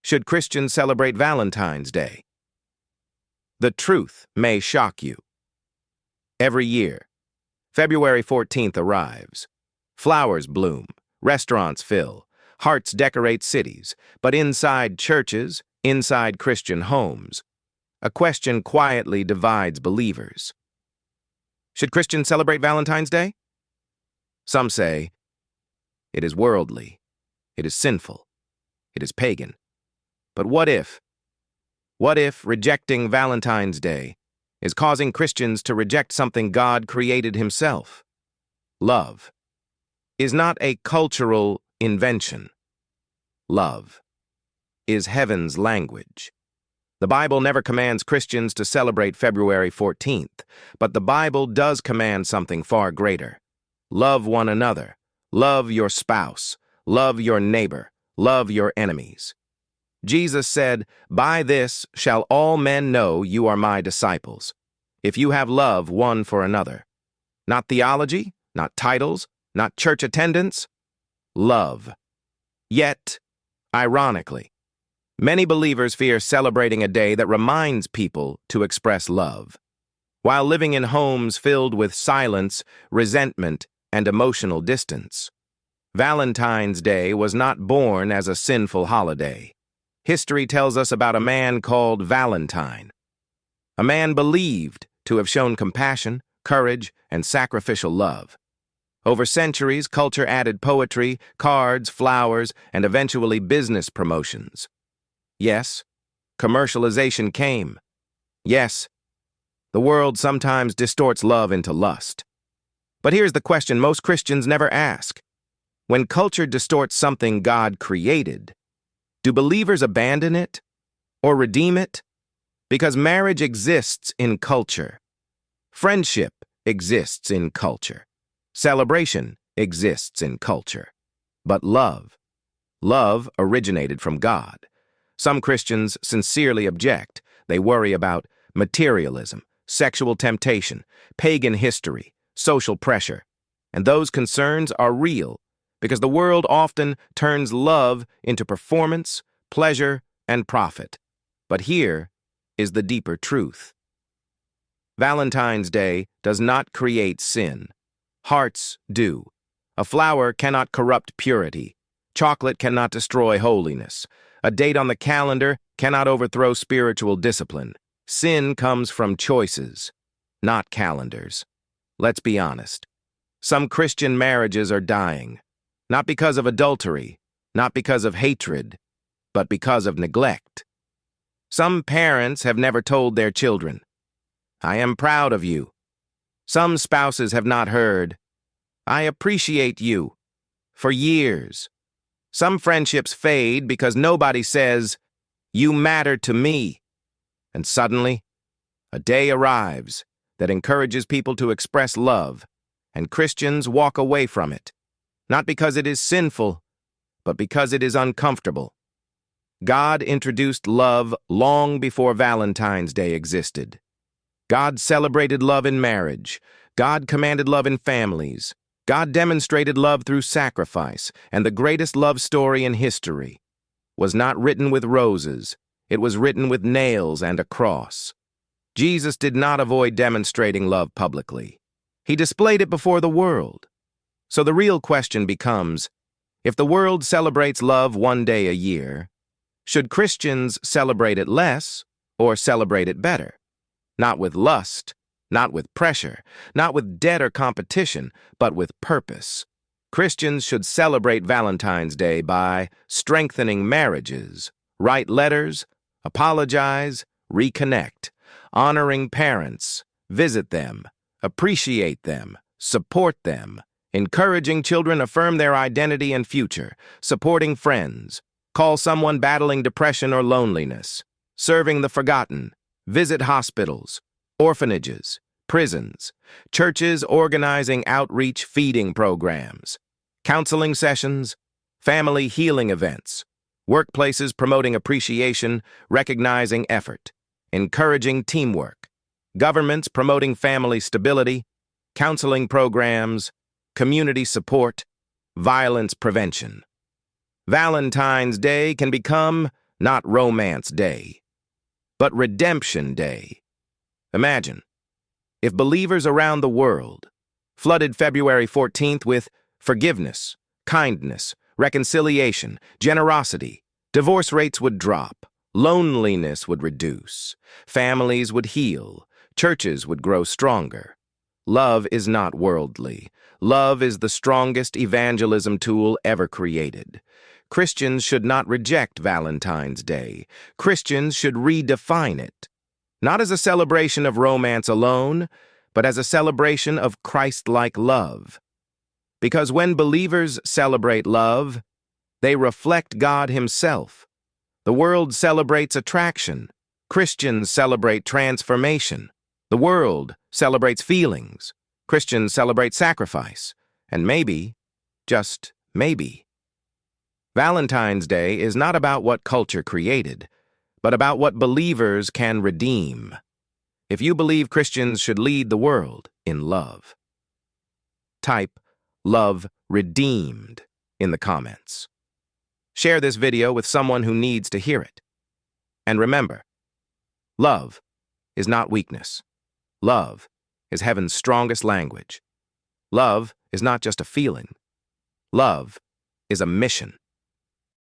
Should Christians celebrate Valentine's Day? The truth may shock you. Every year, February 14th arrives. Flowers bloom, restaurants fill, hearts decorate cities, but inside churches, inside Christian homes, a question quietly divides believers. Should Christians celebrate Valentine's Day? Some say it is worldly, it is sinful, it is pagan. But what if rejecting Valentine's Day is causing Christians to reject something God created himself? Love is not a cultural invention. Love is heaven's language. The Bible never commands Christians to celebrate February 14th, but the Bible does command something far greater. Love one another. Love your spouse. Love your neighbor. Love your enemies. Jesus said, "By this shall all men know you are my disciples, if you have love one for another." Not theology, not titles, not church attendance. Love. Yet, ironically, many believers fear celebrating a day that reminds people to express love, while living in homes filled with silence, resentment, and emotional distance. Valentine's Day was not born as a sinful holiday. History tells us about a man called Valentine. A man believed to have shown compassion, courage, and sacrificial love. Over centuries, culture added poetry, cards, flowers, and eventually business promotions. Yes, commercialization came. Yes, the world sometimes distorts love into lust. But here's the question most Christians never ask. When culture distorts something God created, do believers abandon it or redeem it? Because marriage exists in culture. Friendship exists in culture. Celebration exists in culture. But love originated from God. Some Christians sincerely object. They worry about materialism, sexual temptation, pagan history, social pressure. And those concerns are real because the world often turns love into performance, pleasure, and profit. But here is the deeper truth. Valentine's Day does not create sin. Hearts do. A flower cannot corrupt purity. Chocolate cannot destroy holiness. A date on the calendar cannot overthrow spiritual discipline. Sin comes from choices, not calendars. Let's be honest. Some Christian marriages are dying, not because of adultery, not because of hatred, but because of neglect. Some parents have never told their children, "I am proud of you." Some spouses have not heard, "I appreciate you," for years. Some friendships fade because nobody says, "You matter to me." And suddenly, a day arrives that encourages people to express love, and Christians walk away from it, not because it is sinful, but because it is uncomfortable. God introduced love long before Valentine's Day existed. God celebrated love in marriage. God commanded love in families. God demonstrated love through sacrifice, and the greatest love story in history was not written with roses. It was written with nails and a cross. Jesus did not avoid demonstrating love publicly. He displayed it before the world. So the real question becomes, if the world celebrates love one day a year, should Christians celebrate it less or celebrate it better? Not with lust, not with pressure, not with debt or competition, but with purpose. Christians should celebrate Valentine's Day by strengthening marriages, write letters, apologize, reconnect, honoring parents, visit them, appreciate them, support them, encouraging children affirm their identity and future, supporting friends, call someone battling depression or loneliness, serving the forgotten, visit hospitals, orphanages, prisons, churches organizing outreach feeding programs, counseling sessions, family healing events, workplaces promoting appreciation, recognizing effort, encouraging teamwork, governments promoting family stability, counseling programs, community support, violence prevention. Valentine's Day can become not Romance Day, but Redemption Day. Imagine if believers around the world flooded February 14th with forgiveness, kindness, reconciliation, generosity. Divorce rates would drop, loneliness would reduce, families would heal, churches would grow stronger. Love is not worldly. Love is the strongest evangelism tool ever created. Christians should not reject Valentine's Day. Christians should redefine it, not as a celebration of romance alone, but as a celebration of Christ-like love. Because when believers celebrate love, they reflect God Himself. The world celebrates attraction. Christians celebrate transformation. The world celebrates feelings. Christians celebrate sacrifice. And maybe, just maybe, Valentine's Day is not about what culture created, but about what believers can redeem. If you believe Christians should lead the world in love, type "Love Redeemed" in the comments. Share this video with someone who needs to hear it. And remember, love is not weakness. Love is heaven's strongest language. Love is not just a feeling. Love is a mission.